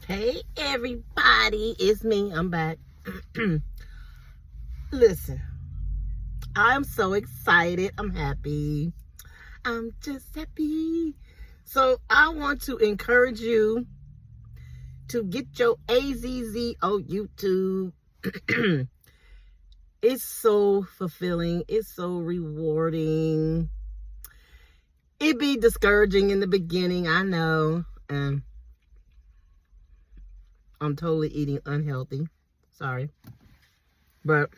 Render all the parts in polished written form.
Hey everybody, it's me. I'm back. Listen, I'm so excited. I'm happy. I'm just happy. So I want to encourage you to get your AZZ on YouTube. It's so fulfilling. It's so rewarding. It be discouraging in the beginning, I know. I'm totally eating unhealthy. Sorry. But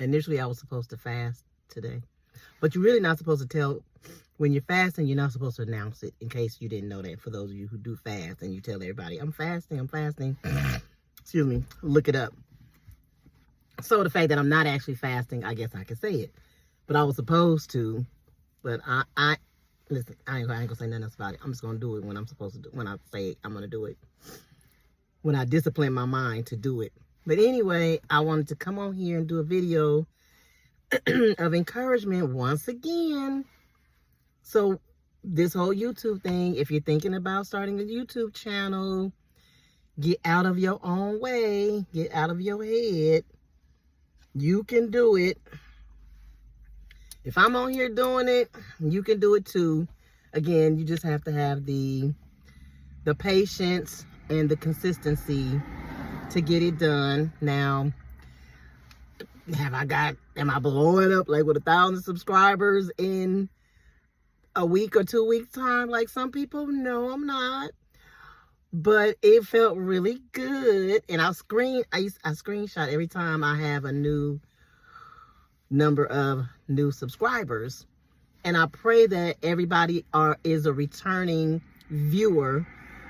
initially I was supposed to fast today. But you're really not supposed to tell, when you're fasting, you're not supposed to announce it, in case you didn't know that. For those of you who do fast and you tell everybody, I'm fasting. Excuse me, look it up. So the fact that I'm not actually fasting, I guess I can say it. But I was supposed to. But I listen, I ain't gonna say nothing else about it. I'm just gonna do it when I'm supposed to do, when I say I'm gonna do it. When I discipline my mind to do it. But anyway, I wanted to come on here and do a video of encouragement once again. So this whole YouTube thing, if you're thinking about starting a YouTube channel, get out of your own way, get out of your head. You can do it. If I'm on here doing it, you can do it too. Again, you just have to have the patience and the consistency to get it done. Now, am I blowing up like with 1,000 subscribers in a week or 2 weeks time like some people? No, I'm not. But it felt really good. And I screenshot every time I have a new number of new subscribers. And I pray that everybody is a returning viewer.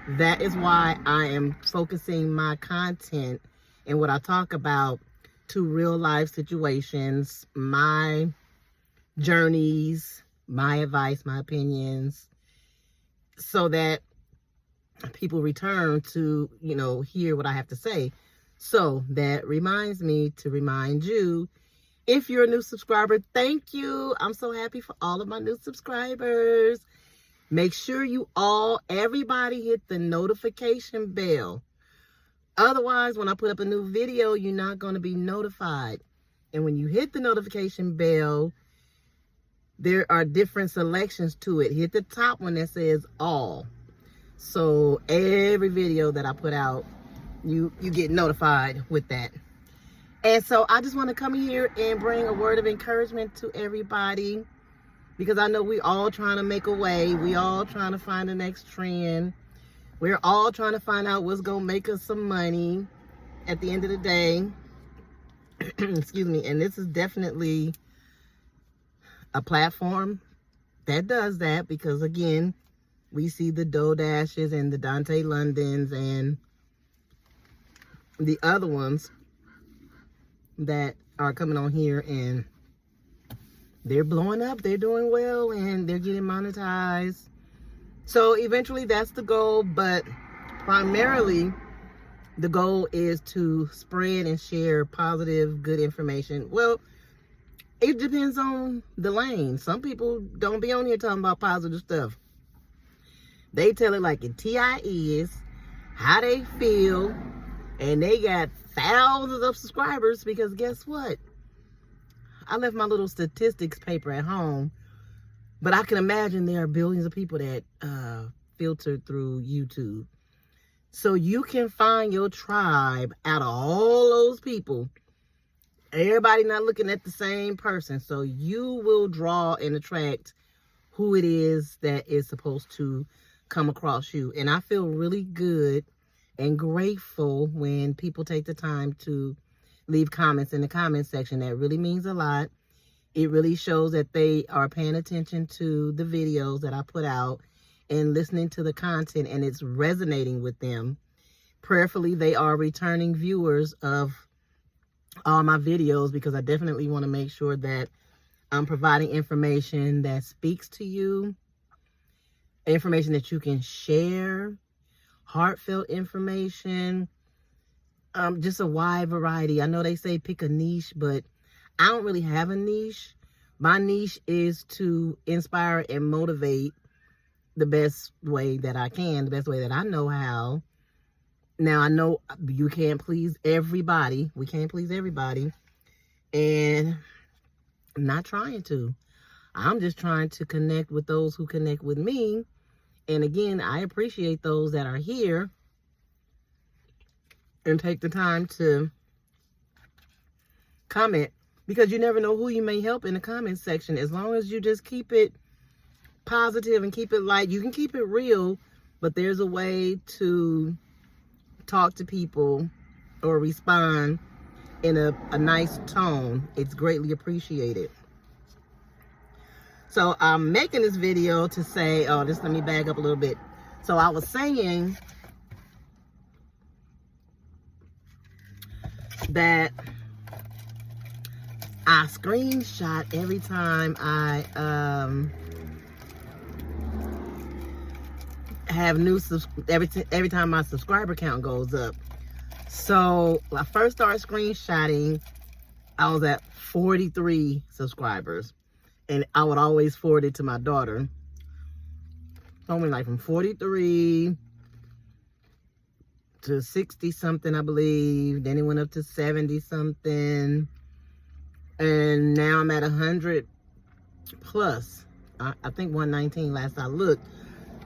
That is why I am focusing my content and what I talk about to real life situations, my journeys, my advice, my opinions, so that people return to, hear what I have to say. So that reminds me to remind you, if you're a new subscriber, thank you. I'm so happy for all of my new subscribers. Make sure everybody hit the notification bell. Otherwise, when I put up a new video, you're not going to be notified. And when you hit the notification bell, there are different selections to it. Hit the top one that says all. So every video that I put out, you get notified with that. And so I just want to come here and bring a word of encouragement to everybody, because I know we all trying to make a way. We all trying to find the next trend. We're all trying to find out what's going to make us some money at the end of the day. Excuse me. And this is definitely a platform that does that, because again, we see the Doe Dashes and the Dante Londons and the other ones that are coming on here, and they're blowing up, they're doing well, and they're getting monetized. So eventually that's the goal, but primarily the goal is to spread and share positive, good information. Well, it depends on the lane. Some people don't be on here talking about positive stuff. They tell it like it is, how they feel, and they got thousands of subscribers, because guess what? I left my little statistics paper at home, but I can imagine there are billions of people that filter through YouTube. So you can find your tribe out of all those people. Everybody not looking at the same person. So you will draw and attract who it is that is supposed to come across you. And I feel really good and grateful when people take the time to leave comments in the comment section. That really means a lot. It really shows that they are paying attention to the videos that I put out and listening to the content, and it's resonating with them. Prayerfully, they are returning viewers of all my videos, because I definitely want to make sure that I'm providing information that speaks to you, information that you can share, heartfelt information, just a wide variety. I know they say pick a niche, but I don't really have a niche. My niche is to inspire and motivate the best way that I can, the best way that I know how. Now, I know you can't please everybody. We can't please everybody. And I'm not trying to. I'm just trying to connect with those who connect with me. And again, I appreciate those that are here and take the time to comment, because you never know who you may help in the comment section. As long as you just keep it positive and keep it light, you can keep it real, but there's a way to talk to people or respond in a nice tone. It's greatly appreciated. So I'm making this video to say, oh, just let me back up a little bit. So I was saying that I screenshot every time I have new every time my subscriber count goes up. So when I first started screenshotting, I was at 43 subscribers, and I would always forward it to my daughter. So I went like from 43 to 60 something, I believe. Then it went up to 70 something, and now I'm at 100 plus. I think 119 last I looked.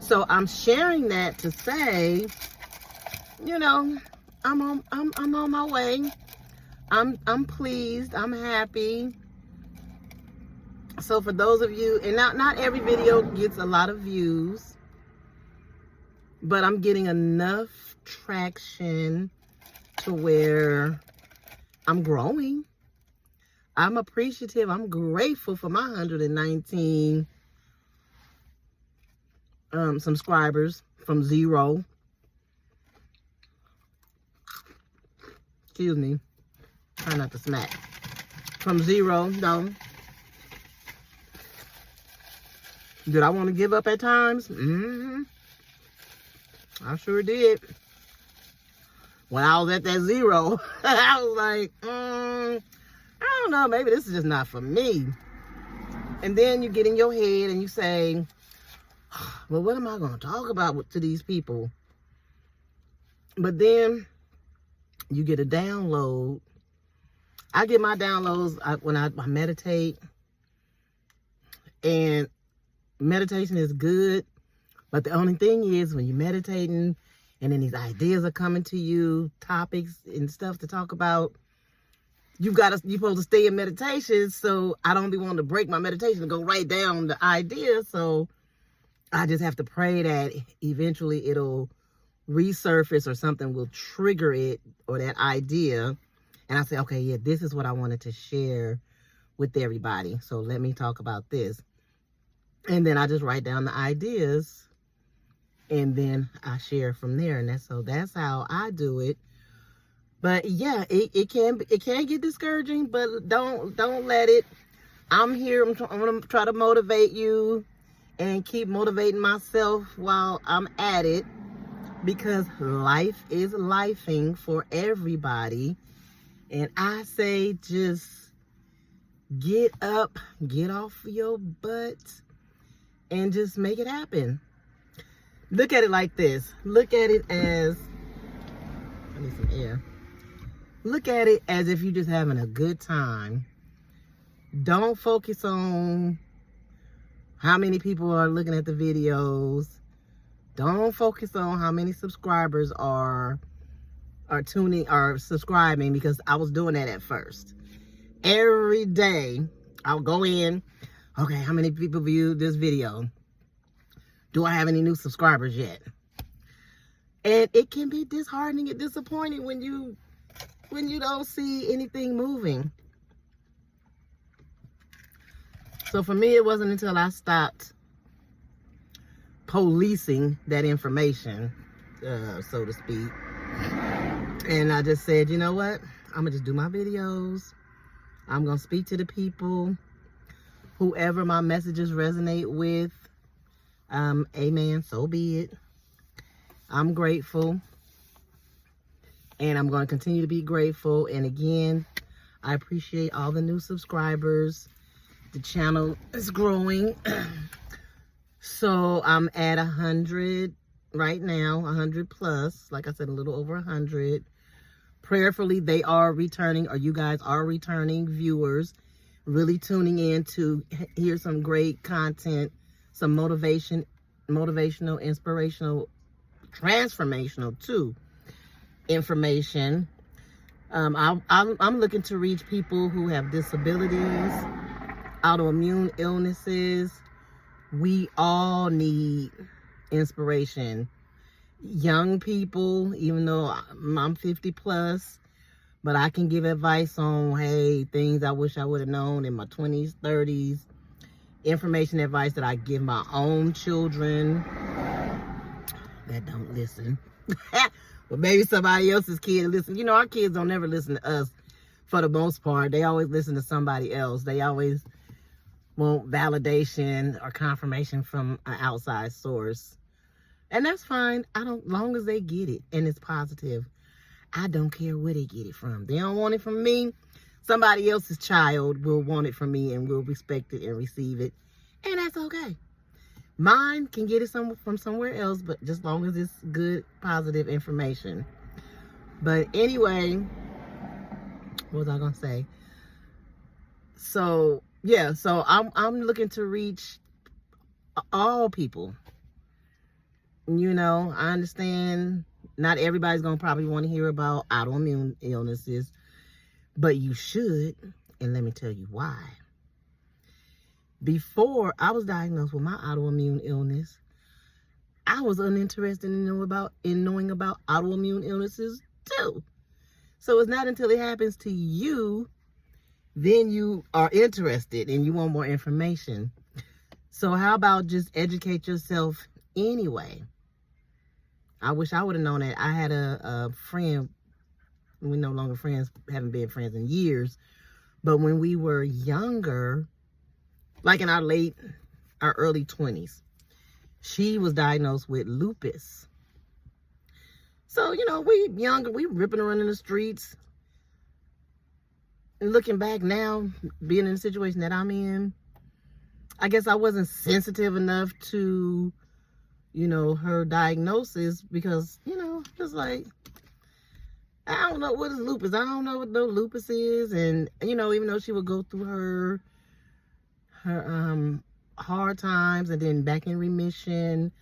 So I'm sharing that to say, you know, I'm on my way. I'm pleased. I'm happy. So for those of you, and not every video gets a lot of views, but I'm getting enough traction to where I'm growing. I'm appreciative. I'm grateful for my 119 subscribers from 0. Excuse me. Try not to smack. From 0, no. Did I want to give up at times? I sure did. When I was at that 0, I was like, I don't know, maybe this is just not for me. And then you get in your head and you say, well, what am I going to talk about to these people? But then you get a download. I get my downloads when I meditate. And meditation is good. But the only thing is, when you're meditating and then these ideas are coming to you, topics and stuff to talk about, you're supposed to stay in meditation. So I don't be wanting to break my meditation and go right down the idea. So I just have to pray that eventually it'll resurface or something will trigger it, or that idea. And I say, okay, yeah, this is what I wanted to share with everybody. So let me talk about this. And then I just write down the ideas, and then I share from there. And that's how I do it. But yeah, it can get discouraging, but don't let it. I'm here. I'm going to try to motivate you and keep motivating myself while I'm at it, because life is lifing for everybody. And I say, just get up, get off your butt, and just make it happen. Look at it like this. Look at it as, I need some air. Look at it as if you're just having a good time. Don't focus on how many people are looking at the videos. Don't focus on how many subscribers are tuning or subscribing, because I was doing that at first. Every day I'll go in, okay, how many people viewed this video? Do I have any new subscribers yet? And it can be disheartening and disappointing when you don't see anything moving. So for me, it wasn't until I stopped policing that information, so to speak. And I just said, you know what? I'm going to just do my videos. I'm going to speak to the people. Whoever my messages resonate with, amen, so be it. I'm grateful. And I'm going to continue to be grateful. And again, I appreciate all the new subscribers. The channel is growing. So I'm at 100 right now, 100 plus. Like I said, a little over 100. Prayerfully, they are returning, or you guys are returning viewers, really tuning in to hear some great content, some motivational, inspirational, transformational too, information. I'm looking to reach people who have disabilities, autoimmune illnesses. We all need inspiration. Young people, even though I'm 50 plus, but I can give advice on, hey, things I wish I would have known in my 20s, 30s, information, advice that I give my own children that don't listen. But maybe somebody else's kid listen. You know, our kids don't never listen to us for the most part. They always listen to somebody else. They always want validation or confirmation from an outside source. And that's fine. Long as they get it and it's positive, I don't care where they get it from. They don't want it from me. Somebody else's child will want it from me and will respect it and receive it. And that's okay. Mine can get it from somewhere else, but just long as it's good, positive information. But anyway, what was I gonna say? So yeah, so I'm looking to reach all people. You know, I understand not everybody's gonna probably want to hear about autoimmune illnesses, but you should, and let me tell you why. Before I was diagnosed with my autoimmune illness, I was uninterested in knowing about autoimmune illnesses too. So it's not until it happens to you, then you are interested and you want more information. So how about just educate yourself anyway? I wish I would have known that. I had a friend, we're no longer friends, haven't been friends in years, but when we were younger, like in our early 20s, she was diagnosed with lupus. So, you know, we younger, we ripping around in the streets. And looking back now, being in the situation that I'm in, I guess I wasn't sensitive enough to, you know, her diagnosis because, you know, just like, I don't know what is lupus. I don't know what no lupus is. And, you know, even though she would go through her hard times and then back in remission,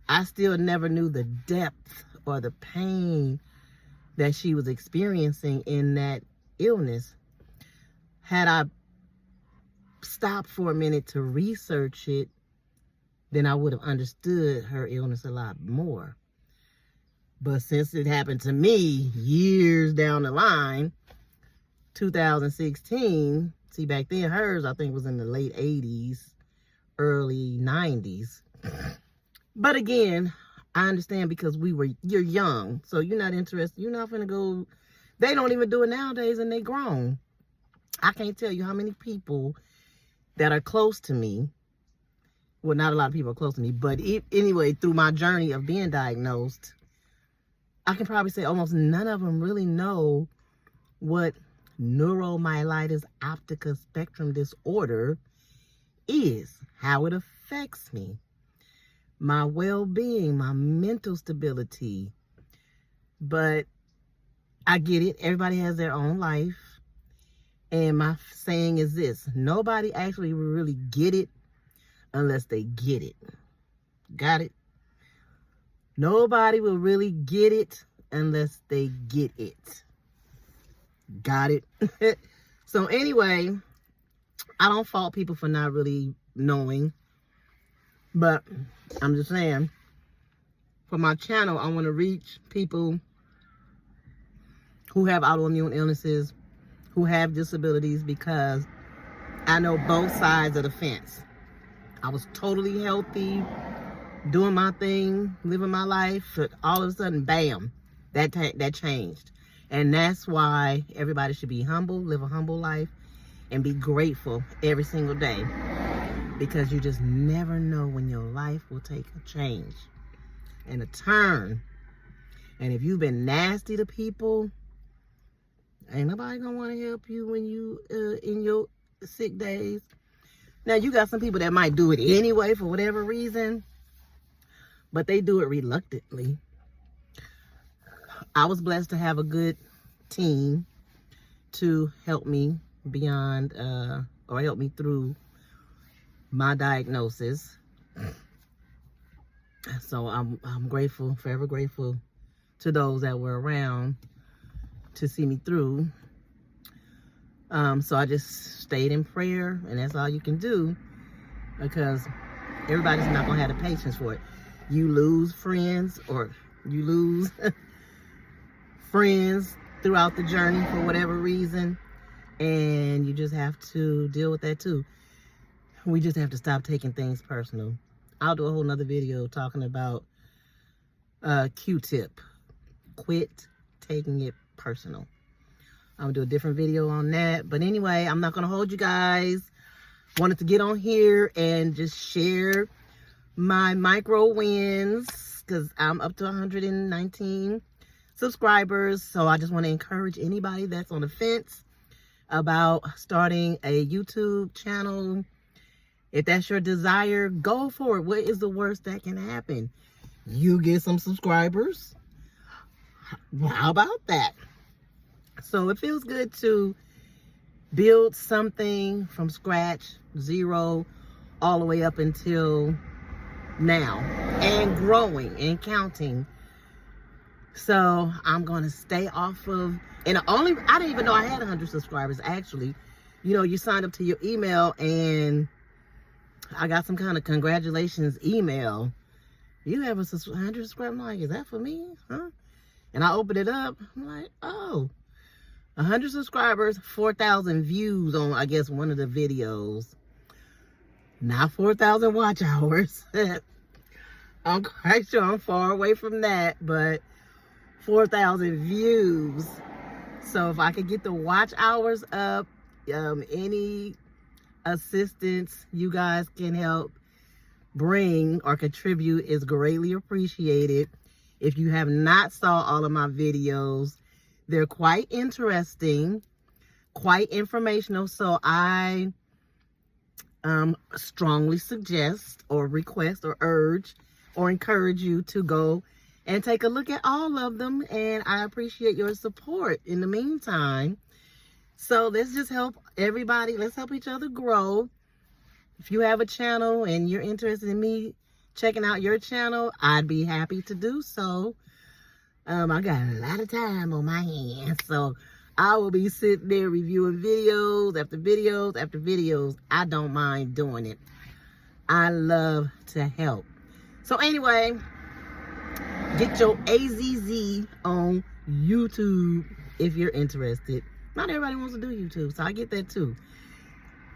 I still never knew the depth or the pain that she was experiencing in that illness. Had I stopped for a minute to research it, then I would have understood her illness a lot more. But since it happened to me years down the line, 2016, see, back then hers, I think, was in the late 80s, early 90s. But again, I understand because you're young, so you're not interested. You're not going to go, they don't even do it nowadays and they grown. I can't tell you how many people that are close to me, well, not a lot of people are close to me, but anyway, through my journey of being diagnosed, I can probably say almost none of them really know what neuromyelitis optica spectrum disorder is, how it affects me, my well-being, my mental stability. But I get it. Everybody has their own life. And my saying is this: nobody actually will really get it unless they get it. Got it? Nobody will really get it unless they get it. Got it? So anyway, I don't fault people for not really knowing. But I'm just saying, for my channel, I want to reach people who have autoimmune illnesses, who have disabilities, because I know both sides of the fence. I was totally healthy, doing my thing, living my life, but all of a sudden, bam, that changed. And that's why everybody should be humble, live a humble life, and be grateful every single day. Because you just never know when your life will take a change and a turn. And if you've been nasty to people, ain't nobody gonna want to help you when you in your sick days. Now, you got some people that might do it anyway for whatever reason, but they do it reluctantly. I was blessed to have a good team to help me beyond, or help me through my diagnosis. So I'm grateful, forever grateful to those that were around to see me through. So I just stayed in prayer, and that's all you can do, because everybody's not gonna have the patience for it. You lose friends, or you lose friends throughout the journey for whatever reason, and you just have to deal with that too. We just have to stop taking things personal. I'll do a whole nother video talking about Q-tip. Quit taking it personal. I'm gonna do a different video on that. But anyway, I'm not gonna hold you guys. Wanted to get on here and just share my micro wins, because I'm up to 119 subscribers. So I just want to encourage anybody that's on the fence about starting a YouTube channel. If that's your desire, go for it. What is the worst that can happen? You get some subscribers. How about that? So it feels good to build something from scratch, zero, all the way up until now, and growing and counting. So I'm going to stay off of, and I didn't even know I had 100 subscribers, actually. You know, you signed up to your email, and I got some kind of congratulations email. You have 100 subscribers? I'm like, is that for me? Huh? And I opened it up. I'm like, oh, 100 subscribers, 4,000 views on, I guess, one of the videos. Not 4,000 watch hours. I'm quite sure I'm far away from that, but 4,000 views. So if I could get the watch hours up, any assistance you guys can help bring or contribute is greatly appreciated. If you have not saw all of my videos, they're quite interesting, quite informational. So I strongly suggest or request or urge or encourage you to go and take a look at all of them. And I appreciate your support in the meantime. So let's just help everybody. Let's help each other grow. If you have a channel and you're interested in me checking out your channel, I'd be happy to do so. I got a lot of time on my hands, so I will be sitting there reviewing videos after videos after videos. I don't mind doing it. I love to help. So anyway, get your AZZ on YouTube if you're interested. Not everybody wants to do YouTube, so I get that too.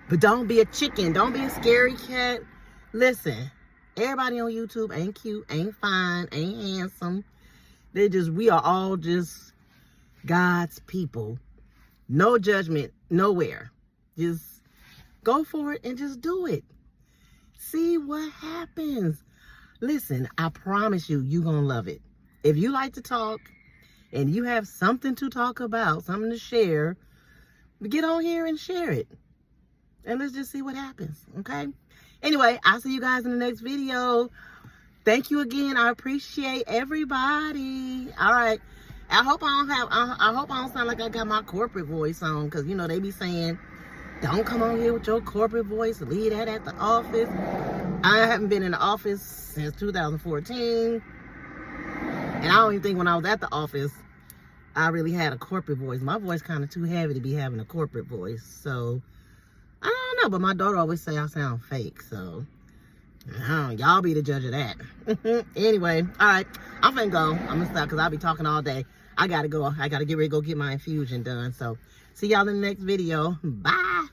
But don't be a chicken. Don't be a scary cat. Listen, everybody on YouTube ain't cute, ain't fine, ain't handsome. We are all just God's people. No judgment, nowhere. Just go for it and just do it. See what happens. Listen, I promise you, you're going to love it. If you like to talk and you have something to talk about, something to share, get on here and share it. And let's just see what happens, okay? Anyway, I'll see you guys in the next video. Thank you again. I appreciate everybody. All right. I hope I don't sound like I got my corporate voice on, because, you know, they be saying, don't come on here with your corporate voice. Leave that at the office. I haven't been in the office since 2014. And I don't even think when I was at the office, I really had a corporate voice. My voice kind of too heavy to be having a corporate voice. So, I don't know. But my daughter always say I sound fake. So, y'all be the judge of that. Anyway, all right. I'm finna go. I'm gonna stop because I'll be talking all day. I gotta go. I gotta get ready to go get my infusion done. So, see y'all in the next video. Bye.